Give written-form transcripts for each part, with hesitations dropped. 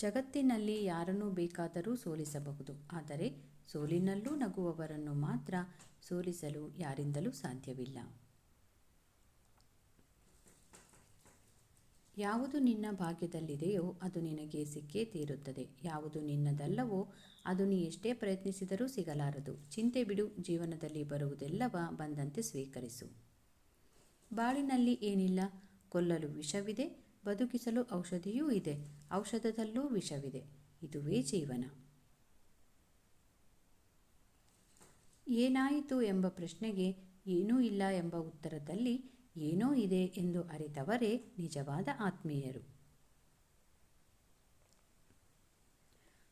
ಜಗತ್ತಿನಲ್ಲಿ ಯಾರನ್ನು ಬೇಕಾದರೂ ಸೋಲಿಸಬಹುದು, ಆದರೆ ಸೋಲಿನಲ್ಲೂ ನಗುವವರನ್ನು ಮಾತ್ರ ಸೋಲಿಸಲು ಯಾರಿಂದಲೂ ಸಾಧ್ಯವಿಲ್ಲ. ಯಾವುದು ನಿನ್ನ ಭಾಗ್ಯದಲ್ಲಿದೆಯೋ ಅದು ನಿನಗೆ ಸಿಕ್ಕೇ ತೀರುತ್ತದೆ. ಯಾವುದು ನಿನ್ನದಲ್ಲವೋ ಅದು ನೀ ಎಷ್ಟೇ ಪ್ರಯತ್ನಿಸಿದರೂ ಸಿಗಲಾರದು. ಚಿಂತೆ ಬಿಡು, ಜೀವನದಲ್ಲಿ ಬರುವುದೆಲ್ಲವ ಬಂದಂತೆ ಸ್ವೀಕರಿಸು. ಬಾಳಿನಲ್ಲಿ ಏನಿಲ್ಲ, ಕೊಲ್ಲಲು ವಿಷವಿದೆ, ಬದುಕಿಸಲು ಔಷಧಿಯೂ ಇದೆ, ಔಷಧದಲ್ಲೂ ವಿಷವಿದೆ. ಇದುವೇ ಜೀವನ. ಏನಾಯಿತು ಎಂಬ ಪ್ರಶ್ನೆಗೆ ಏನೂ ಇಲ್ಲ ಎಂಬ ಉತ್ತರದಲ್ಲಿ ಏನೋ ಇದೆ ಎಂದು ಅರಿತವರೇ ನಿಜವಾದ ಆತ್ಮೀಯರು.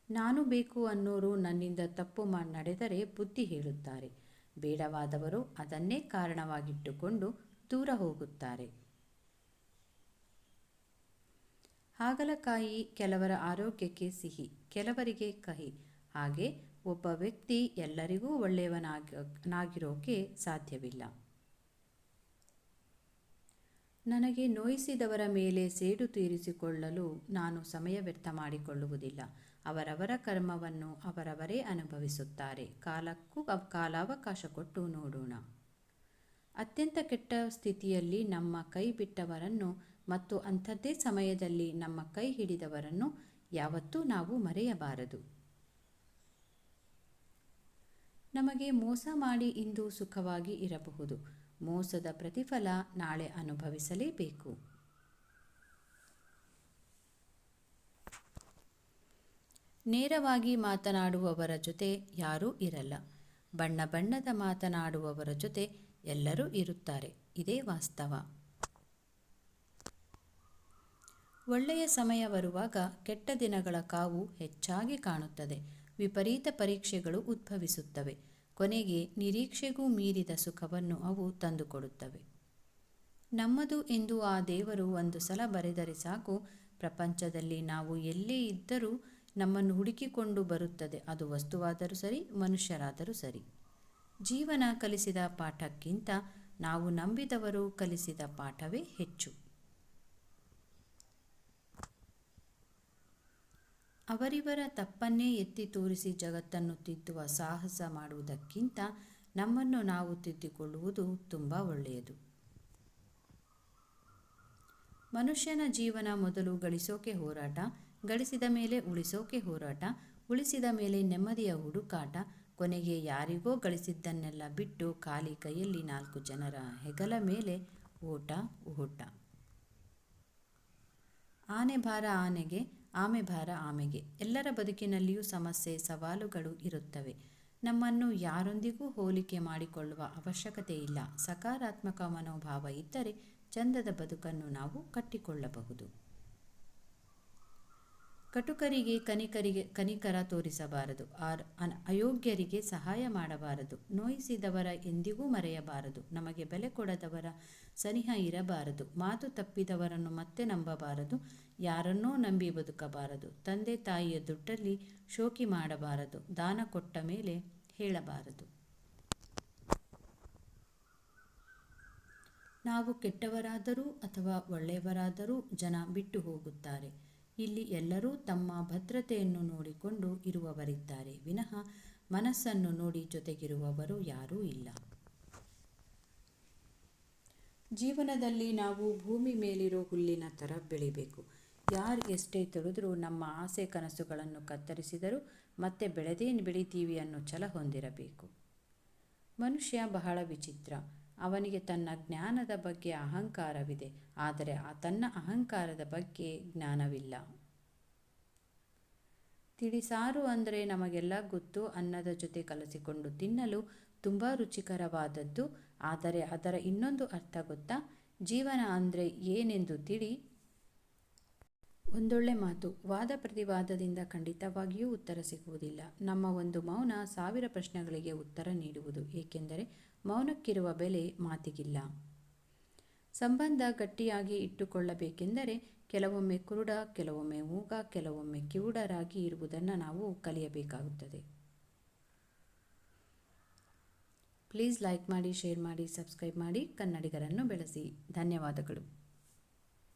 ನಾನು ಬೇಕು ಅನ್ನೋರು ನನ್ನಿಂದ ತಪ್ಪು ನಡೆದರೆ ಬುದ್ಧಿ ಹೇಳುತ್ತಾರೆ. ಬೇಡವಾದವರು ಅದನ್ನೇ ಕಾರಣವಾಗಿಟ್ಟುಕೊಂಡು ದೂರ ಹೋಗುತ್ತಾರೆ. ಹಾಗಲಕಾಯಿ ಕೆಲವರ ಆರೋಗ್ಯಕ್ಕೆ ಸಿಹಿ, ಕೆಲವರಿಗೆ ಕಹಿ. ಹಾಗೆ ಒಬ್ಬ ವ್ಯಕ್ತಿ ಎಲ್ಲರಿಗೂ ಒಳ್ಳೆಯವನಾಗಿರೋಕೆ ಸಾಧ್ಯವಿಲ್ಲ. ನನಗೆ ನೋಯಿಸಿದವರ ಮೇಲೆ ಸೇಡು ತೀರಿಸಿಕೊಳ್ಳಲು ನಾನು ಸಮಯ ವ್ಯರ್ಥ ಮಾಡಿಕೊಳ್ಳುವುದಿಲ್ಲ. ಅವರವರ ಕರ್ಮವನ್ನು ಅವರವರೇ ಅನುಭವಿಸುತ್ತಾರೆ. ಕಾಲಕ್ಕೂ ಕಾಲಾವಕಾಶ ಕೊಟ್ಟು ನೋಡೋಣ. ಅತ್ಯಂತ ಕೆಟ್ಟ ಸ್ಥಿತಿಯಲ್ಲಿ ನಮ್ಮ ಕೈ ಬಿಟ್ಟವರನ್ನು ಮತ್ತು ಅಂಥದ್ದೇ ಸಮಯದಲ್ಲಿ ನಮ್ಮ ಕೈ ಹಿಡಿದವರನ್ನು ಯಾವತ್ತೂ ನಾವು ಮರೆಯಬಾರದು. ನಮಗೆ ಮೋಸ ಮಾಡಿ ಇಂದು ಸುಖವಾಗಿ ಇರಬಹುದು. ಮೋಸದ ಪ್ರತಿಫಲ ನಾಳೆ ಅನುಭವಿಸಲೇಬೇಕು. ನೇರವಾಗಿ ಮಾತನಾಡುವವರ ಜೊತೆ ಯಾರೂ ಇರಲ್ಲ. ಬಣ್ಣ ಬಣ್ಣದ ಮಾತನಾಡುವವರ ಜೊತೆ ಎಲ್ಲರೂ ಇರುತ್ತಾರೆ. ಇದೇ ವಾಸ್ತವ. ಒಳ್ಳೆಯ ಸಮಯ ಬರುವಾಗ ಕೆಟ್ಟ ದಿನಗಳ ಕಾವು ಹೆಚ್ಚಾಗಿ ಕಾಣುತ್ತದೆ. ವಿಪರೀತ ಪರೀಕ್ಷೆಗಳು ಉದ್ಭವಿಸುತ್ತವೆ. ಕೊನೆಗೆ ನಿರೀಕ್ಷೆಗೂ ಮೀರಿದ ಸುಖವನ್ನು ಅವು ತಂದುಕೊಡುತ್ತವೆ. ನಮ್ಮದು ಎಂದು ಆ ದೇವರು ಒಂದು ಸಲ ಬರೆದರೆ ಸಾಕು, ಪ್ರಪಂಚದಲ್ಲಿ ನಾವು ಎಲ್ಲೇ ಇದ್ದರೂ ನಮ್ಮನ್ನು ಹುಡುಕಿಕೊಂಡು ಬರುತ್ತದೆ. ಅದು ವಸ್ತುವಾದರೂ ಸರಿ, ಮನುಷ್ಯರಾದರೂ ಸರಿ. ಜೀವನ ಕಲಿಸಿದ ಪಾಠಕ್ಕಿಂತ ನಾವು ನಂಬಿದವರು ಕಲಿಸಿದ ಪಾಠವೇ ಹೆಚ್ಚು. ಅವರಿವರ ತಪ್ಪನ್ನೇ ಎತ್ತಿ ತೋರಿಸಿ ಜಗತ್ತನ್ನು ತಿದ್ದುವ ಸಾಹಸ ಮಾಡುವುದಕ್ಕಿಂತ ನಮ್ಮನ್ನು ನಾವು ತಿದ್ದಿಕೊಳ್ಳುವುದು ತುಂಬ ಒಳ್ಳೆಯದು. ಮನುಷ್ಯನ ಜೀವನ ಮೊದಲು ಗಳಿಸೋಕೆ ಹೋರಾಟ, ಗಳಿಸಿದ ಮೇಲೆ ಉಳಿಸೋಕೆ ಹೋರಾಟ, ಉಳಿಸಿದ ಮೇಲೆ ನೆಮ್ಮದಿಯ ಹುಡುಕಾಟ, ಕೊನೆಗೆ ಯಾರಿಗೋ ಗಳಿಸಿದ್ದನ್ನೆಲ್ಲ ಬಿಟ್ಟು ಖಾಲಿ ಕೈಯಲ್ಲಿ 4 ಜನರ ಹೆಗಲ ಮೇಲೆ ಓಟ. ಆನೆ ಭಾರ ಆನೆಗೆ, ಆಮೆ ಭಾರ ಆಮೆಗೆ. ಎಲ್ಲರ ಬದುಕಿನಲ್ಲಿಯೂ ಸಮಸ್ಯೆ, ಸವಾಲುಗಳು ಇರುತ್ತವೆ. ನಮ್ಮನ್ನು ಯಾರೊಂದಿಗೂ ಹೋಲಿಕೆ ಮಾಡಿಕೊಳ್ಳುವ ಅವಶ್ಯಕತೆ ಇಲ್ಲ. ಸಕಾರಾತ್ಮಕ ಮನೋಭಾವ ಇದ್ದರೆ ಚಂದದ ಬದುಕನ್ನು ನಾವು ಕಟ್ಟಿಕೊಳ್ಳಬಹುದು. ಕಟುಕರಿಗೆ ಕನಿಕರ ತೋರಿಸಬಾರದು. ಅಯೋಗ್ಯರಿಗೆ ಸಹಾಯ ಮಾಡಬಾರದು. ನೋಯಿಸಿದವರ ಎಂದಿಗೂ ಮರೆಯಬಾರದು. ನಮಗೆ ಬೆಲೆ ಕೊಡದವರ ಸನಿಹ ಇರಬಾರದು. ಮಾತು ತಪ್ಪಿದವರನ್ನು ಮತ್ತೆ ನಂಬಬಾರದು. ಯಾರನ್ನೋ ನಂಬಿ ಬದುಕಬಾರದು. ತಂದೆ ತಾಯಿಯ ದುಡ್ಡಲ್ಲಿ ಶೋಕಿ ಮಾಡಬಾರದು. ದಾನ ಕೊಟ್ಟ ಮೇಲೆ ಹೇಳಬಾರದು. ನಾವು ಕೆಟ್ಟವರಾದರೂ ಅಥವಾ ಒಳ್ಳೆಯವರಾದರೂ ಜನ ಬಿಟ್ಟು ಹೋಗುತ್ತಾರೆ. ಇಲ್ಲಿ ಎಲ್ಲರೂ ತಮ್ಮ ಭದ್ರತೆಯನ್ನು ನೋಡಿಕೊಂಡು ಇರುವವರಿದ್ದಾರೆ ವಿನಃ ಮನಸ್ಸನ್ನು ನೋಡಿ ಜೊತೆಗಿರುವವರು ಯಾರೂ ಇಲ್ಲ. ಜೀವನದಲ್ಲಿ ನಾವು ಭೂಮಿ ಮೇಲಿರೋ ಹುಲ್ಲಿನ ಥರ ಬೆಳಿಬೇಕು. ಯಾರು ಎಷ್ಟೇ ತುಳಿದ್ರೂ, ನಮ್ಮ ಆಸೆ ಕನಸುಗಳನ್ನು ಕತ್ತರಿಸಿದರೂ ಮತ್ತೆ ಬೆಳೆದೇ ಬೆಳಿತೀವಿ ಅನ್ನೋ ಛಲ ಹೊಂದಿರಬೇಕು. ಮನುಷ್ಯ ಬಹಳ ವಿಚಿತ್ರ. ಅವನಿಗೆ ತನ್ನ ಜ್ಞಾನದ ಬಗ್ಗೆ ಅಹಂಕಾರವಿದೆ, ಆದರೆ ತನ್ನ ಅಹಂಕಾರದ ಬಗ್ಗೆ ಜ್ಞಾನವಿಲ್ಲ. ತಿಳಿಸಾರು ಅಂದರೆ ನಮಗೆಲ್ಲ ಗೊತ್ತು. ಅನ್ನದ ಜೊತೆ ಕಲಸಿಕೊಂಡು ತಿನ್ನಲು ತುಂಬ ರುಚಿಕರವಾದದ್ದು. ಆದರೆ ಅದರ ಇನ್ನೊಂದು ಅರ್ಥ ಗೊತ್ತಾ? ಜೀವನ ಅಂದರೆ ಏನೆಂದು ತಿಳಿ. ಒಂದೊಳ್ಳೆ ಮಾತು. ವಾದ ಪ್ರತಿವಾದದಿಂದ ಖಂಡಿತವಾಗಿಯೂ ಉತ್ತರ ಸಿಗುವುದಿಲ್ಲ. ನಮ್ಮ ಒಂದು ಮೌನ 1000 ಪ್ರಶ್ನೆಗಳಿಗೆ ಉತ್ತರ ನೀಡುವುದು. ಏಕೆಂದರೆ ಮೌನಕ್ಕಿರುವ ಬೆಲೆ ಮಾತಿಗಿಲ್ಲ. ಸಂಬಂಧ ಗಟ್ಟಿಯಾಗಿ ಇಟ್ಟುಕೊಳ್ಳಬೇಕೆಂದರೆ ಕೆಲವೊಮ್ಮೆ ಕುರುಡ, ಕೆಲವೊಮ್ಮೆ ಮೂಗ, ಕೆಲವೊಮ್ಮೆ ಕಿವುಡರಾಗಿ ಇರುವುದನ್ನು ನಾವು ಕಲಿಯಬೇಕಾಗುತ್ತದೆ. ಪ್ಲೀಸ್ ಲೈಕ್ ಮಾಡಿ, ಶೇರ್ ಮಾಡಿ, ಸಬ್ಸ್ಕ್ರೈಬ್ ಮಾಡಿ. ಕನ್ನಡಿಗರನ್ನು ಬೆಳೆಸಿ. ಧನ್ಯವಾದಗಳು.